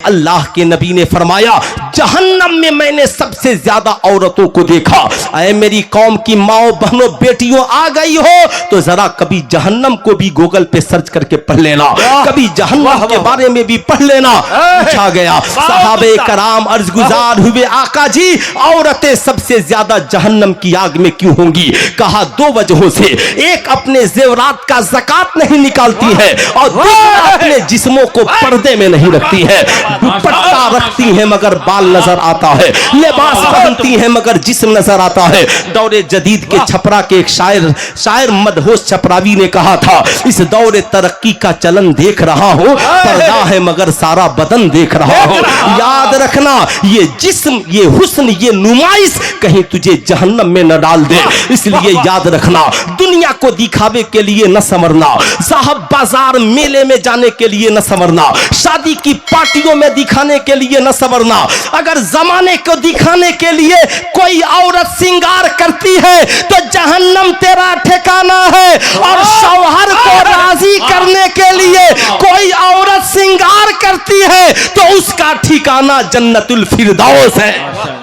अल्लाह के नबी ने फरमाया जहन्नम में मैंने सबसे ज्यादा औरतों को देखा। ऐ मेरी कौम की माओ बहनों बेटियों आ गई हो तो जरा कभी जहन्नम को भी गूगल पे सर्च करके पढ़ लेना, कभी जहन्नम के बारे में भी पढ़ लेना। पूछा गया सहाबे कराम अर्ज गुजार हुए आका जी औरतें सबसे ज्यादा जहन्नम की आग में क्यों होंगी? कहा दो वजहों से, एक अपने जेवरात का ज़कात नहीं निकालती है और दूसरा अपने जिस्मों को पर्दे में नहीं रखती है। दुपट्टा रखती है मगर बाल नजर आता है, लिबास पहनती है मगर जिस्म नजर आता है। दौरे जदीद के छपरा के एक शायर मदहोश छपरावी ने कहा था इस दौरे तरक्की का चलन देख रहा हो, पर्दा है मगर सारा बदन देख रहा हो। याद रखना ये जिस्म ये हुस्न ये नुमाइश कहीं तुझे जहन्नम में न डाल दे, इसलिए याद रखना दुनिया को दिखावे के लिए न संवरना, साहब बाजार मेले में जाने के लिए न संवरना, शादी की पार्टियों में दिखाने के लिए न संवरना। अगर जमाने को दिखाने के लिए कोई औरत श्रृंगार करती है तो जहन्नम तेरा ठिकाना है, और शौहर को राजी करने के लिए कोई औरत श्रृंगार करती है तो उसका ठिकाना जन्नतुल फिरदौस है।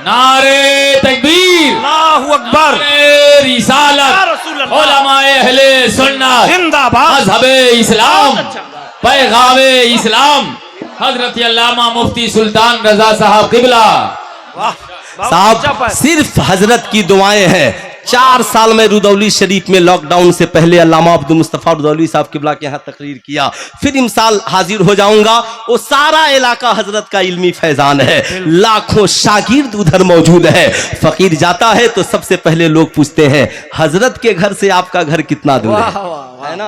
नारे तकबीर, अल्लाहु अकबर, रिसालत, उलमाए अहले सुन्नत जिंदाबाद, मज़हबे इस्लाम, पैगामे इस्लाम, हजरत अल्लामा मुफ्ती सुल्तान रजा साहब किबला। साहब सिर्फ हजरत की दुआएं हैं। 4 साल में रुदौली शरीफ में लॉकडाउन से पहले अल्लामा अब्दुल मुस्तफा रुदौली साहब किबला के यहाँ तकरीर किया, फिर इमसाल हाजिर हो जाऊंगा। वो सारा इलाका हजरत का इल्मी फैजान है, लाखों शागिर्द उधर मौजूद है। फकीर जाता है तो सबसे पहले लोग पूछते हैं हजरत के घर से आपका घर कितना दूर है ना?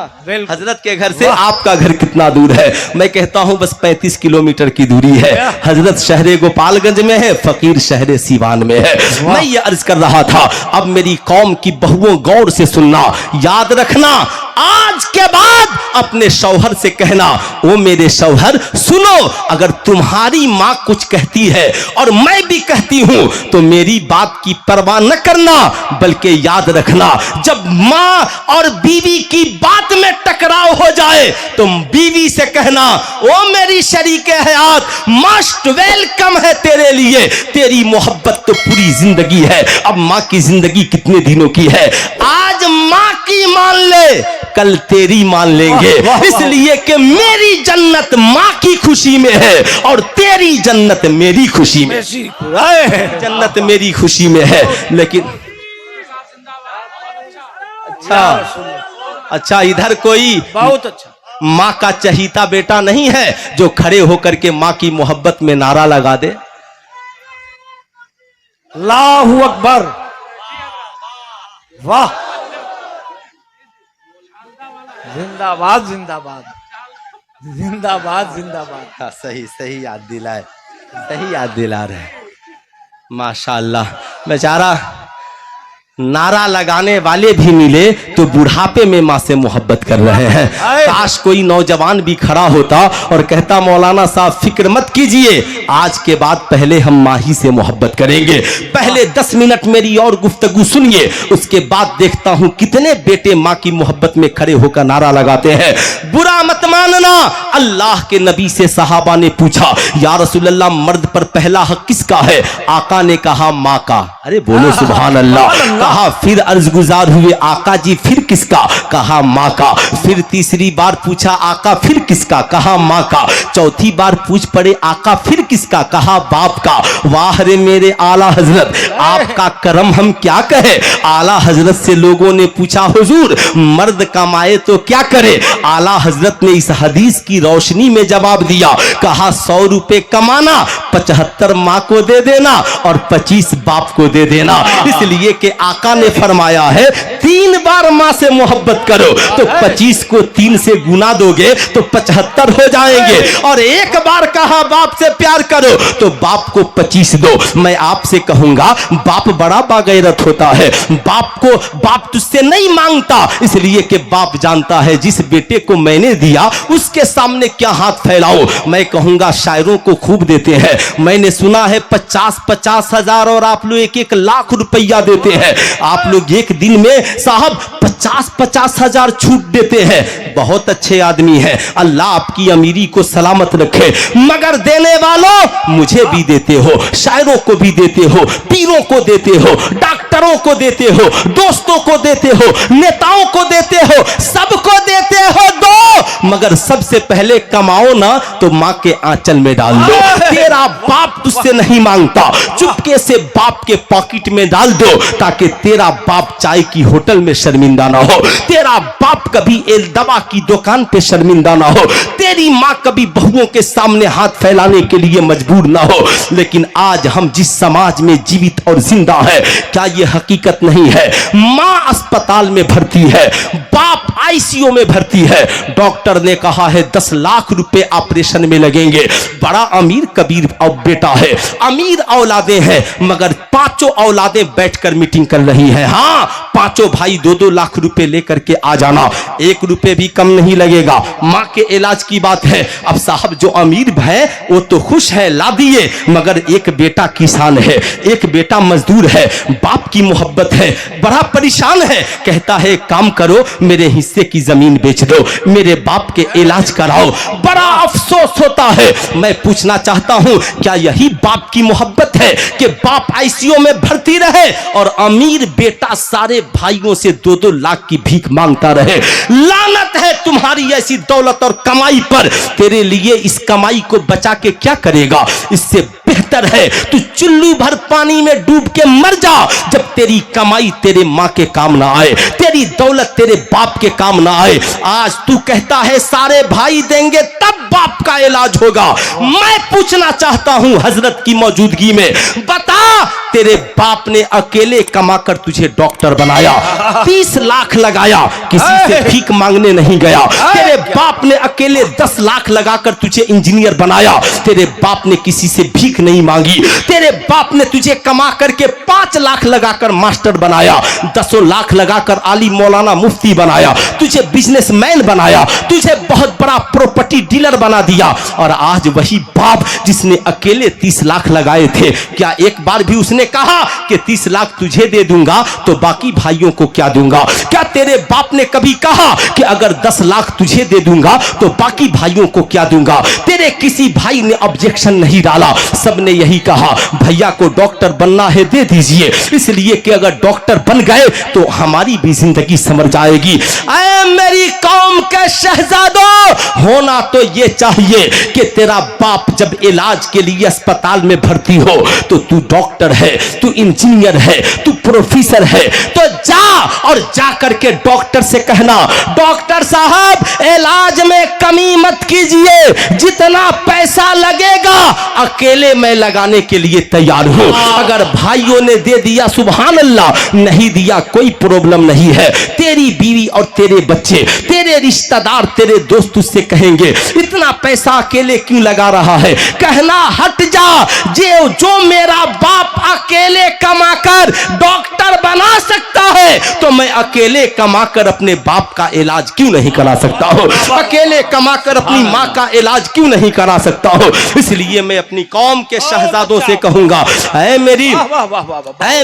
हजरत के घर से आपका घर कितना दूर है? मैं कहता हूं बस 35 किलोमीटर की दूरी है। हजरत शहरे गोपालगंज में है, फकीर शहरे सीवान में है। मैं ये अर्ज कर रहा था अब मेरी कौम की बहुओं गौर से सुनना, याद रखना आज के बाद अपने शौहर से कहना ओ मेरे शौहर सुनो, अगर तुम्हारी माँ कुछ कहती है और मैं भी कहती हूं तो मेरी बात की परवाह न करना, बल्कि याद रखना जब माँ और बीवी की बात में टकराव हो जाए तो बीवी से कहना ओ मेरी शरीके हयात मोस्ट वेलकम है तेरे लिए, तेरी मोहब्बत तो पूरी जिंदगी है। अब माँ की जिंदगी कितने दिनों की है? आज माँ की मान ले कल तेरी मान लेंगे, इसलिए कि मेरी जन्नत माँ की खुशी में है और तेरी जन्नत मेरी खुशी में। जन्नत मेरी खुशी में है। लेकिन अच्छा इधर कोई बहुत अच्छा माँ का चहीता बेटा नहीं है जो खड़े होकर के माँ की मोहब्बत में नारा लगा दे अल्लाहु अकबर, वाह, जिंदाबाद जिंदाबाद जिंदाबाद जिंदाबाद। हाँ, सही सही याद दिलाए, सही याद दिला रहे। माशाअल्लाह बेचारा नारा लगाने वाले भी मिले तो बुढ़ापे में माँ से मोहब्बत कर रहे हैं। काश कोई नौजवान भी खड़ा होता और कहता मौलाना साहब फिक्र मत कीजिए, आज के बाद पहले हम माँ ही से मोहब्बत करेंगे, पहले 10 मिनट मेरी और गुफ्तगू सुनिए, उसके बाद देखता हूं कितने बेटे माँ की मोहब्बत में खड़े होकर नारा लगाते हैं। बुरा मत मानना, अल्लाह के नबी से सहाबा ने पूछा या रसूलल्लाह मर्द पर पहला हक किसका है? आका ने कहा माँ का। अरे बोलो सुभान अल्लाह। कहा फिर अर्ज गुजार हुए आका जी फिर किसका? कहा माँ का। फिर तीसरी बार पूछा आका फिर किसका? कहा माँ का। चौथी बार पूछ पड़े आका फिर किसका? कहा बाप का। वाह रे मेरे आला हजरत, आपका करम हम क्या कहे। आला हजरत से लोगों ने पूछा हुजूर मर्द कमाए तो क्या करे? आला हजरत ने इस हदीस की रोशनी में जवाब दिया, कहा 100 रुपए कमाना 75 माँ को दे देना और 25 बाप को दे देना, इसलिए कि आका ने फरमाया है 3 बार माँ से मोहब्बत करो तो 25 को 3 से गुना दोगे तो 75 हो जाएंगे, और एक बार कहा बाप से प्यार करो तो बाप को 25 दो। मैं आपसे कहूंगा बाप बड़ा बागैरत होता है, बाप तुझसे नहीं मांगता, इसलिए कि बाप जानता है जिस बेटे को मैंने दिया उसके सामने क्या हाथ फैलाऊं। मैं कहूंगा शायरों को खूब देते हैं, मैंने सुना है 50-50 हजार और आप लोग 1-1 लाख रुपया देते हैं। आप लोग एक दिन में साहब 50-50 हजार छूट देते हैं। बहुत अच्छे आदमी हैं, अल्लाह आपकी अमीरी को सलामत रखे। मगर देने वालों मुझे भी देते हो, शायरों को भी देते हो, पीरों को देते हो, डॉक्टरों को देते हो, दोस्तों को देते हो, नेताओं को देते हो, सबको देते हो। दो, मगर सबसे पहले कमाओ ना तो मां के आंचल में डाल दो। तेरा बाप तुझसे नहीं मांगता, चुपके से बाप के पॉकेट में डाल दो ताकि तेरा बाप चाय की होटल में शर्मिंदा ना हो, तेरा बाप कभी एल दवा की दुकान पे शर्मिंदा ना हो, तेरी मां कभी बहुओं के सामने हाथ फैलाने के लिए मजबूर ना हो। लेकिन आज हम जिस समाज में जीवित और जिंदा है, क्या यह हकीकत नहीं है? मां अस्पताल में भर्ती है, बाप आईसीयू में भर्ती है, डॉक्टर ने कहा है 10 लाख रुपए ऑपरेशन में लगेंगे। बड़ा अमीर कबीर और बेटा है, अमीर औलादे हैं, मगर 5 औलादे बैठकर मीटिंग कर रही हैं। हाँ, 5 भाई 2-2 लाख रुपए लेकर के आ जाना, 1 रुपए भी कम नहीं लगेगा। मां के इलाज की बात है। अब साहब जो अमीर है वो तो खुश है, ला दिए, मगर एक बेटा किसान है, एक बेटा मजदूर है, बाप की मोहब्बत है, बड़ा परेशान है, कहता है काम करो, मेरे हिस्से की जमीन बेच दो, मेरे बाप के इलाज कराओ। बड़ा अफसोस होता है। मैं पूछना चाहता हूं, क्या यही बाप की मोहब्बत है कि बाप आईसीयू में भर्ती रहे और अमीर बेटा सारे भाइयों से 2-2 लाख की भीख मांगता रहे? लानत है तुम्हारी ऐसी दौलत और कमाई पर। तेरे लिए इस कमाई को बचा के क्या करेगा? इससे बेहतर है तू चुल्लू भर पानी में डूब के मर जा, जब तेरी कमाई तेरे मां के काम ना आए, तेरी दौलत तेरे बाप के काम ना आए। आज तू कहता है सारे भाई देंगे तब बाप का इलाज होगा। मैं पूछना चाहता हूं हजरत की मौजूदगी में, बता तेरे बाप ने अकेले कमाकर तुझे डॉक्टर बनाया, 30 लाख लगाया, किसी से भीख मांगने नहीं गया। तेरे बाप ने अकेले 10 लाख लगाकर तुझे इंजीनियर बनाया, तेरे बाप ने किसी से भीख नहीं मांगी। तेरे बाप ने तुझे कमा करके 5 लाख लगाकर मास्टर बनाया, 10 लाख लगाकर आली मौलाना मुफ्ती बनाया, तुझे बिजनेसमैन बनाया, तुझे बहुत बड़ा प्रॉपर्टी डीलर बना दिया। और आज वही बाप जिसने अकेले 30 लाख लगाए थे, क्या एक बार भी उसने कहा कि 30 लाख तुझे दे दूंगा तो बाकी भाइयों को क्या दूंगा? क्या तेरे बाप ने कभी कहा कि अगर 10 लाख तुझे दे दूंगा तो बाकी भाइयों को क्या दूंगा? तेरे किसी भाई ने ऑब्जेक्शन नहीं डाला, सबने यही कहा भैया को डॉक्टर बनना है दे दीजिए, इसलिए कि अगर डॉक्टर बन गए तो हमारी भी जिंदगी संवर जाएगी। ऐ मेरी कौम के शहजादों, होना तो ये चाहिए कि तेरा बाप जब इलाज के लिए अस्पताल में भर्ती हो तो तू डॉक्टर है, तू इंजीनियर है, तू प्रोफेसर है, तो जा और जा करके डॉक्टर से कहना डॉक्टर साहब इलाज में कमी मत कीजिए, जितना पैसा लगेगा अकेले मैं लगाने के लिए तैयार हूं। अगर भाइयों ने दे दिया सुभान अल्लाह, नहीं दिया कोई प्रॉब्लम नहीं है। तेरी बीवी और तेरे बच्चे, तेरे रिश्तेदार, तेरे दोस्त उससे कहेंगे इतना पैसा अकेले क्यों लगा रहा है? कहना हट जा, जो मेरा बाप अकेले कमाकर डॉक्टर बना सकता है तो मैं अकेले कमाकर अपने बाप का इलाज क्यों नहीं करा सकता हूं? अकेले कमाकर अपनी मां का इलाज क्यों नहीं करा सकता हूं? इसलिए मैं अपनी कौम के शहजादों से कहूंगा, ऐ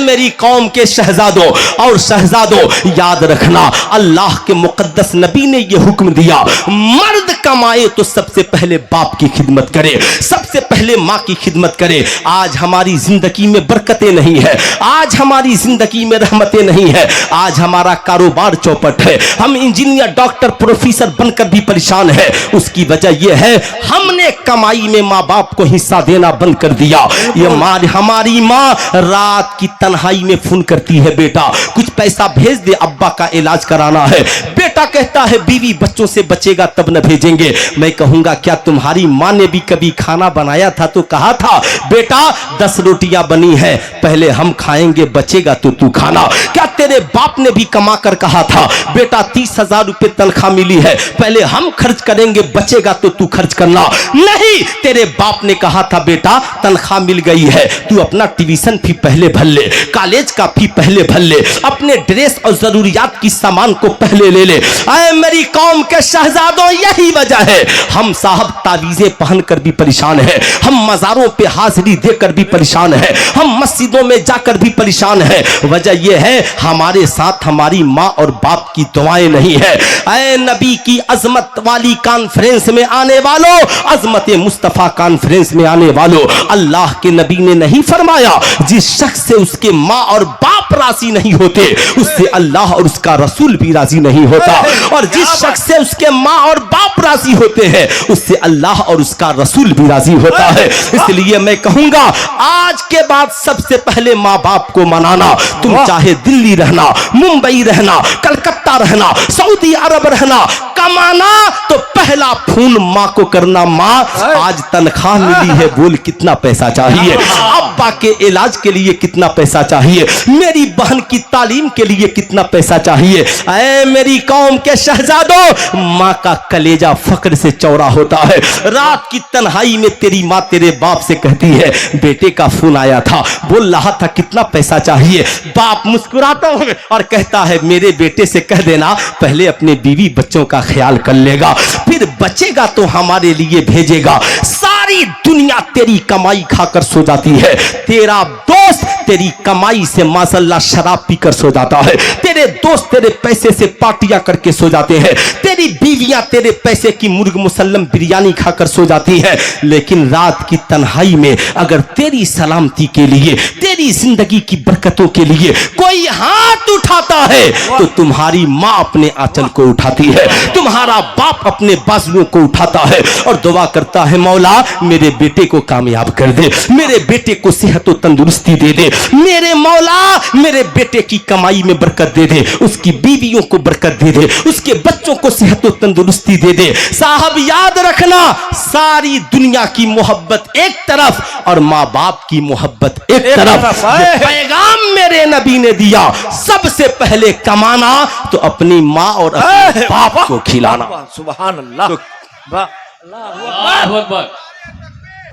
मेरी कौम के शहजादों और शहजादों, याद रखना अल्लाह के मुकद्दस नबी ने यह हुक्म दिया, मर्द कमाए तो सबसे पहले बाप की खिदमत करे, सबसे पहले मां की खिदमत करे। आज हमारी जिंदगी में बरकतें नहीं है, आज हमारी जिंदगी में रहमतें नहीं है, आज हमारा कारोबार चौपट है, हम इंजीनियर डॉक्टर प्रोफेसर बनकर भी परेशान है। उसकी वजह यह है हमने कमाई में माँ बाप को हिस्सा देना बंद कर दिया। ये हमारी माँ रात की तन्हाई में फोन करती है, बेटा कुछ पैसा भेज दे, अब्बा का इलाज कराना है। बेटा कहता है बीवी बच्चों से बचेगा तब न भेजेंगे। मैं कहूंगा क्या तुम्हारी माँ ने भी कभी खाना बनाया था तो कहा था बेटा 10 रोटियां बनी है, पहले हम खाएंगे, बचेगा तो तू खाना। क्या तेरे बाप ने भी कमा कर कहा था बेटा 30,000 रुपए तनख्वाह मिली है, पहले हम खर्च करेंगे, बचेगा तो तू खर्च करना? नहीं, तेरे बाप ने कहा था बेटा तनख्वाह मिल गई है, तू अपना ट्यूशन फी पहले भर ले, कॉलेज का फी पहले भर ले, अपने ड्रेस और जरूरियात की सामान को पहले ले ले। ऐ मेरी कौम के शहजादों, यही वजह है हम साहब तावीजें पहनकर भी परेशान है, हम मजारों पे हाजिरी देकर भी परेशान है, हम मस्जिदों में जाकर भी परेशान है। वजह यह है हमारे साथ हमारी माँ और बाप की दुआएं नहीं है। ऐ नबी की अजमत वाली कॉन्फ्रेंस में आने वालों, अजमत मुस्तफा कॉन्फ्रेंस में आने वालों, अल्लाह के नबी ने नहीं फरमाया जिस शख्स से उसके माँ और बाप राजी नहीं होते उससे अल्लाह और उसका रसूल भी राजी नहीं होता, और जिस शख्स से उसके माँ और बाप राजी होते हैं उससे अल्लाह और उसका रसूल भी राजी होता है। इसलिए मैं कहूंगा आज के बाद सबसे पहले माँ बाप को मनाना। तुम चाहे दिल्ली रहना, मुंबई रहना, कलकत्ता रहना, सऊदी अरब रहना, कमाना तो पहला फोन माँ को करना, माँ आज तनख्वाह मिली है, बोल कितना पैसा चाहिए, अब्बा के इलाज के लिए कितना पैसा चाहिए, मेरी बहन की तालीम के लिए कितना पैसा चाहिए। ऐ मेरी कौम के शहजादों, माँ का कलेजा फक्र से चौड़ा होता है। रात की तन्हाई में तेरी माँ तेरे बाप से कहती है बेटे का फोन आया था, बोल रहा था कितना पैसा चाहिए। बाप मुस्कुराता है और कहता है मेरे बेटे से कह देना पहले अपने बीवी बच्चों का ख्याल कर लेगा, फिर बचेगा तो हमारे लिए भेजेगा। सारी दुनिया तेरी कमाई खाकर सो जाती है, तेरा दोस्त तेरी कमाई से माशाल्लाह शराब पीकर सो जाता है, तेरे दोस्त तेरे पैसे से पार्टियां करके सो जाते हैं, तेरी बीवियां तेरे पैसे की मुर्ग मुसल्लम बिरयानी खाकर सो जाती है। लेकिन रात की तन्हाई में अगर तेरी सलामती के लिए, तेरी जिंदगी की बरकतों के लिए कोई हाथ उठाता है तो तुम्हारी माँ अपने आंचल को उठाती है, तुम्हारा बाप अपने बाजुओं को उठाता है और दुआ करता है मौला मेरे बेटे को कामयाब कर दे, मेरे बेटे को सेहत और तंदुरुस्ती दे दे, मेरे मौला मेरे बेटे की कमाई में बरकत दे दे, उसकी बीवियों को बरकत दे दे, उसके बच्चों को सेहत और तंदुरुस्ती दे दे। साहब याद रखना, सारी दुनिया की मोहब्बत एक तरफ और माँ बाप की मोहब्बत एक तरफ। पैगाम मेरे नबी ने दिया सबसे पहले कमाना तो अपनी माँ और अपने बाप को खिलाना। सुभान अल्लाह, अल्लाहु अकबर,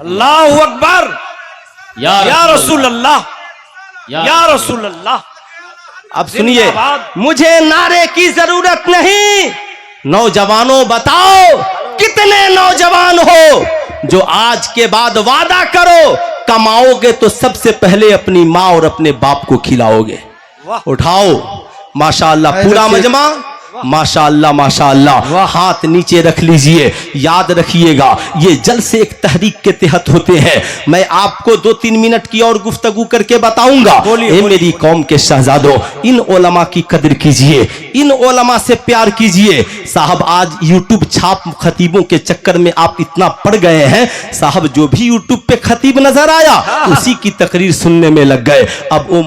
अल्लाहु अकबर, या रसूल अल्लाह, या रसूल अल्लाह। अब सुनिए, मुझे नारे की जरूरत नहीं, नौजवानों बताओ कितने नौजवान हो जो आज के बाद वादा करो कमाओगे तो सबसे पहले अपनी माँ और अपने बाप को खिलाओगे। उठाओ माशाअल्लाह, पूरा मजमा माशाअल्लाह माशाअल्लाह, हाथ नीचे रख लीजिए। याद रखिएगा ये जलसे एक तहरीक के तहत होते हैं। मैं आपको 2-3 मिनट की और गुफ्तगू करके बताऊंगा। मेरी कौम के शहजादों, इन ओलमा की कदर कीजिए, इन ओलमा से प्यार कीजिए। साहब आज यूट्यूब छाप खतीबों के चक्कर में आप इतना पड़ गए हैं, साहब जो भी यूट्यूब पे खतीब नजर आया उसी की तकरीर सुनने में लग गए। अब वो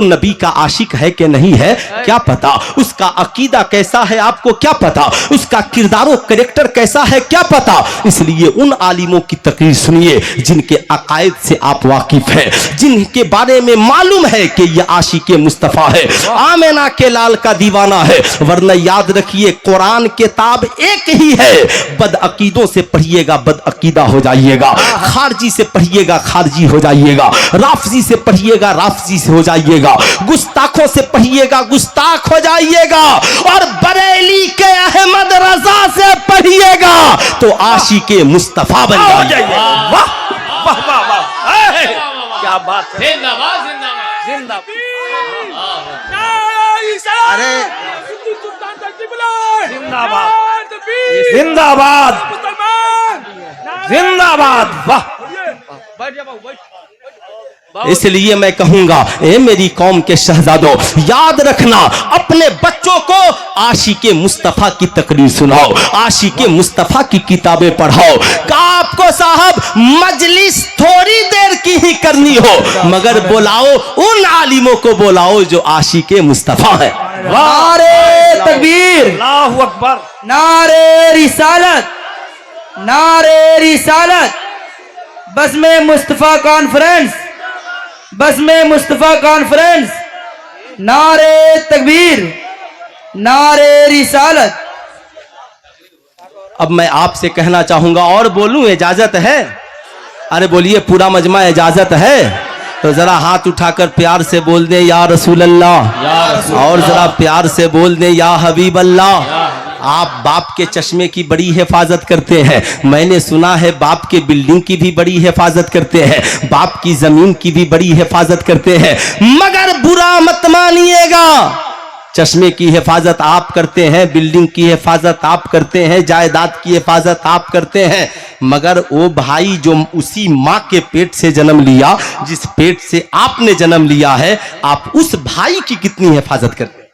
नबी का आशिक है कि नहीं है क्या पता, उसका अकीदा कैसा है आपको क्या पता, उसका किरदार कैरेक्टर कैसा है क्या पता। इसलिए उन आलिमों की तकरीर सुनिए जिनके अकायद से आप वाकिफ हैं, जिनके बारे में मालूम है कि यह आशिक मुस्तफा है, आमेना के लाल का दीवाना है। वरना याद रखिए कुरान किताब एक ही है, बदअकीदों से पढ़िएगा बदअकीदा हो जाइएगा, खारजी से पढ़िएगा खारजी हो जाइएगा, राफजी से पढ़िएगा राफजी से हो जाइएगा, गुस्ताखों से पढ़िएगा गुस्ताख हो जाइएगा, और बरेली के अहमद रजा से पढ़िएगा तो आशिके मुस्तफा बन जाइएगा। वाह वाह वाह वाह, क्या बात है, जिंदाबाद जिंदाबाद जिंदाबाद। अरे जिंदाबाद जिंदाबाद जिंदाबाद, वाह। इसलिए मैं कहूंगा ए मेरी कौम के शहजादों, याद रखना अपने बच्चों को आशिके मुस्तफा की तकरीर सुनाओ, आशिके मुस्तफा की किताबें पढ़ाओ। आपको साहब मजलिस थोड़ी देर की ही करनी हो मगर बुलाओ उन आलिमों को, बुलाओ जो आशिके मुस्तफा है। नारे तकबीर, अल्लाहु अकबर, नारे रिसालत, नारे रिसालत, बज़्म मुस्तफा कॉन्फ्रेंस बस में मुस्तफा कॉन्फ्रेंस, नारे तकबीर, नारे रिसालत। अब मैं आपसे कहना चाहूंगा, और बोलूं इजाजत है? अरे बोलिए, पूरा मजमा इजाजत है? तो जरा हाथ उठाकर प्यार से बोल दें या रसूल अल्लाह, या रसूल और अल्लाह। जरा प्यार से बोल दें या हबीब अल्लाह। आप बाप के चश्मे की बड़ी हिफाजत करते हैं, मैंने सुना है बाप के बिल्डिंग की भी बड़ी हिफाजत करते हैं, बाप की जमीन की भी बड़ी हिफाजत करते हैं, मगर बुरा मत मानिएगा, चश्मे की हिफाजत आप करते हैं, बिल्डिंग की हिफाजत आप करते हैं, जायदाद की हिफाजत आप करते हैं, मगर वो भाई जो उसी माँ के पेट से जन्म लिया, जिस पेट से आपने जन्म लिया है, आप उस भाई की कितनी हिफाजत करते हैं?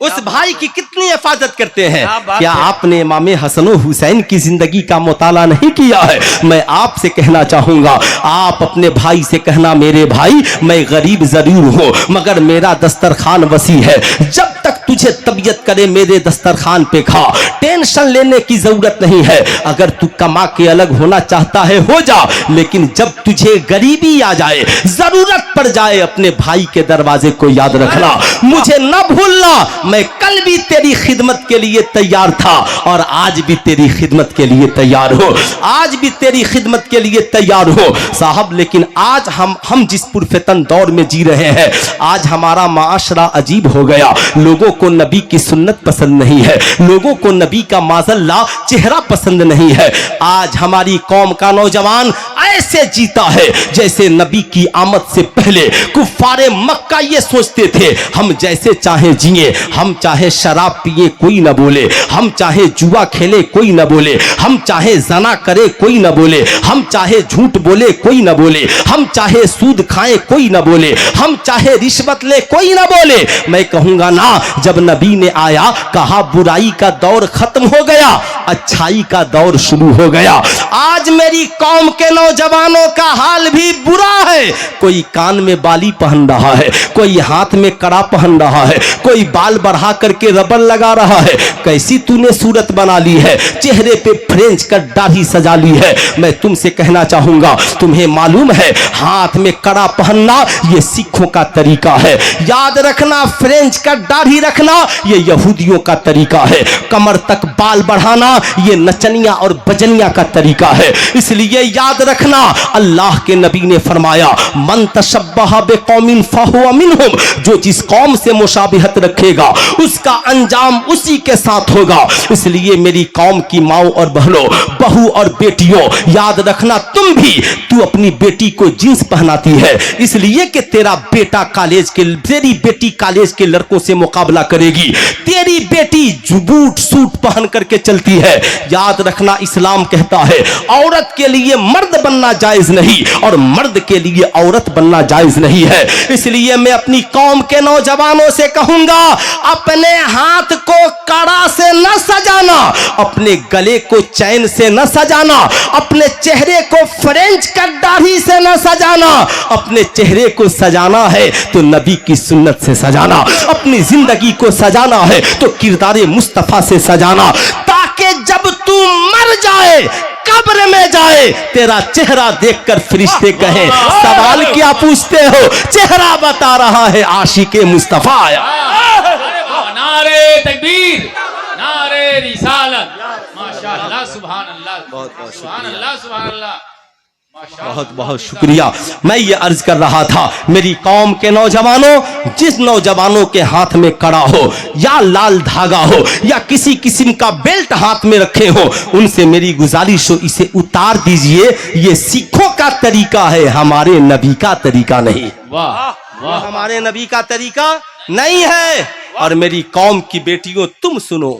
उस भाई की कितनी हिफाजत करते हैं? क्या आपने इमाम हसन और हुसैन की जिंदगी का मुताला नहीं किया है? मैं आपसे कहना चाहूंगा, आप अपने भाई से कहना, मेरे भाई मैं गरीब जरूर हूं मगर मेरा दस्तरखान वसी है, जब तक तुझे तबीयत करे मेरे दस्तरखान पे खा, टेंशन लेने की जरूरत नहीं है, अगर तू कमा के अलग होना चाहता है हो जा, लेकिन जब तुझे गरीबी आ जाए, जरूरत पड़ जाए, अपने भाई के दरवाजे को याद रखना, मुझे न भूलना, मैं कल भी तेरी खिदमत के लिए तैयार था और आज भी तेरी खिदमत के लिए तैयार हो, आज भी तेरी खिदमत के लिए तैयार हो साहब। लेकिन आज हम जिस पुरफितन दौर में जी रहे हैं, आज हमारा माशरा अजीब हो गया, लोगों को नबी की सुन्नत पसंद नहीं है, लोगों को नबी का माज़ल्ला चेहरा पसंद नहीं है। आज हमारी कौम का नौजवान ऐसे जीता है जैसे नबी की आमद से पहले कुफ्फारे मक्का ये सोचते थे, हम जैसे चाहे जिए, हम चाहे शराब पिए कोई न बोले, हम चाहे जुआ खेले कोई न बोले, हम चाहे जना करे कोई न बोले, हम चाहे झूठ बोले कोई न बोले, हम चाहे सूद खाए कोई न बोले, हम चाहे रिश्वत ले कोई न बोले। मैं कहूंगा ना, जब नबी ने आया कहा बुराई का दौर खत्म हो गया, अच्छाई का दौर शुरू हो गया। आज मेरी कौम के नौजवानों का हाल भी बुरा है, कोई कान में बाली पहन रहा है, कोई हाथ में कड़ा पहन रहा है, कोई बाल बढ़ा करके रबर लगा रहा है। कैसी तूने सूरत बना ली है, चेहरे पे फ्रेंच कट दाढ़ी सजा ली है। मैं तुमसे कहना चाहूंगा, तुम्हें मालूम है हाथ में कड़ा पहनना ये सिखों का तरीका है, याद रखना फ्रेंच कट दाढ़ी रखना ये यहूदियों का तरीका है, कमर तक बाल बढ़ाना ये नचनिया और बजनिया का तरीका है। इसलिए याद रखना, अल्लाह के नबी ने फरमाया, मन तशब्बह बिकौमिन फहुवा मिनहुम, जो जिस कौम से मुशाबिहत रखेगा उसका अंजाम उसी के साथ होगा। इसलिए मेरी कौम की माओ और बहनों, बहू और बेटियों, याद रखना, तू अपनी बेटी को जींस पहनाती है इसलिए कि तेरी बेटी कॉलेज के लड़कों से मुकाबला करेगी, तेरी बेटी बूट सूट पहन करके चलती है। याद रखना, इस्लाम कहता है औरत के लिए मर्द बनना जायज नहीं और मर्द के लिए औरत बनना जायज नहीं है। इसलिए मैं अपनी कौम के नौजवानों से कहूंगा, अपने हाथ को कड़ा से न सजाना, अपने गले को चैन से न सजाना, अपने चेहरे को फ्रेंच कट दाढ़ी से न सजाना, अपने चेहरे को सजाना है तो नबी की सुन्नत से सजाना, अपनी जिंदगी को सजाना है तो किरदारे मुस्तफा से सजाना, ताकि जब तू मर जाए, कब्र में जाए, तेरा चेहरा देखकर फरिश्ते कहें, सवाल क्या पूछते हो, चेहरा बता रहा है आशिके मुस्तफा आया। नारे तकबीर, नारे रिसालत, माशाअल्लाह, सुभान अल्लाह, सुभान अल्लाह, सुभान अल्लाह। बहुत बहुत शुक्रिया। मैं ये अर्ज कर रहा था, मेरी कौम के नौजवानों, जिस नौजवानों के हाथ में कड़ा हो या लाल धागा हो या किसी किस्म का बेल्ट हाथ में रखे हो, उनसे मेरी गुजारिश हो, इसे उतार दीजिए। ये सिखों का तरीका है, हमारे नबी का तरीका नहीं। वाह वाह, हमारे नबी का तरीका नहीं है। और मेरी कौम की बेटियों, तुम सुनो,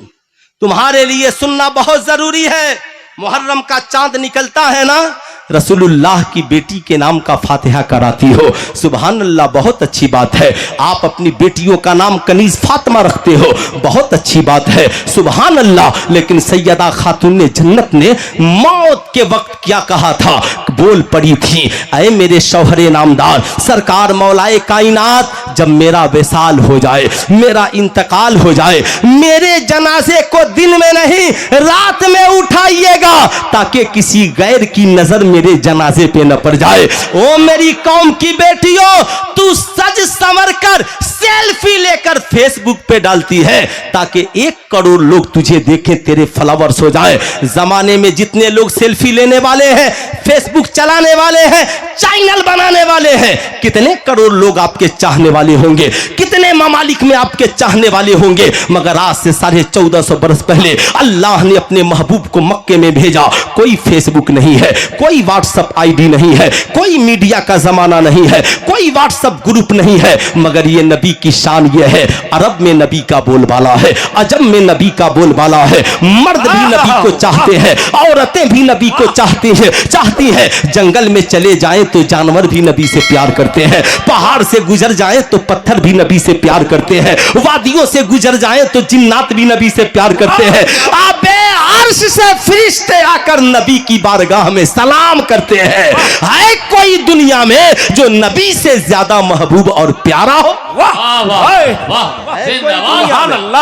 तुम्हारे लिए सुनना बहुत जरूरी है। मुहर्रम का चांद निकलता है ना, रसूलुल्लाह की बेटी के नाम का फातिहा कराती हो, सुभान अल्लाह, बहुत अच्छी बात है। आप अपनी बेटियों का नाम कनीज फातिमा रखते हो, बहुत अच्छी बात है, सुभान अल्लाह। लेकिन सैयदा खातून जन्नत ने मौत के वक्त क्या कहा था, बोल पड़ी थी, ऐ मेरे शौहरे नामदार, सरकार मौलाए कायनात, जब मेरा विसाल हो जाए, मेरा इंतकाल हो जाए, मेरे जनाजे को दिन में नहीं रात में उठाइएगा, ताकि किसी गैर की नजर मेरे जनाजे पे न पड़ जाए। ओ मेरी कौम की बेटियों, तू सज संवर कर सेल्फी लेकर फेसबुक पे डालती है ताकि 1 करोड़ लोग तुझे देखें, तेरे फॉलोअर्स हो जाए। जमाने में जितने लोग सेल्फी लेने वाले हैं, फेसबुक चलाने वाले हैं, चैनल बनाने वाले हैं, कितने करोड़ लोग आपके चाहने वाले होंगे, कितने ममालिक में आपके चाहने वाले होंगे। मगर आज से 1450 बरस पहले अल्लाह ने अपने महबूब को मक्के में भेजा। कोई फेसबुक नहीं है, कोई व्हाट्सएप आईडी नहीं है, कोई मीडिया का जमाना नहीं है, कोई व्हाट्सएप ग्रुप नहीं है। मगर ये नबी की शान ये है, अरब में नबी का बोलबाला है, अजम में नबी का बोलबाला है। मर्द भी नबी को चाहते हैं, औरतें भी नबी को चाहती हैं। जंगल में चले जाएं तो जानवर भी नबी से प्यार करते हैं, पहाड़ से गुजर जाएं तो पत्थर भी नबी से प्यार करते हैं, वादियों से गुजर जाएं तो जिन्नात भी नबी से प्यार करते हैं। अबे अर्श से फरिश्ते आकर नबी की बारगाह में सलाम करते हैं। है कोई दुनिया में जो नबी से ज्यादा महबूब और प्यारा हो? वाह वाह वाह, जिंदाबाद। सुभान अल्लाह।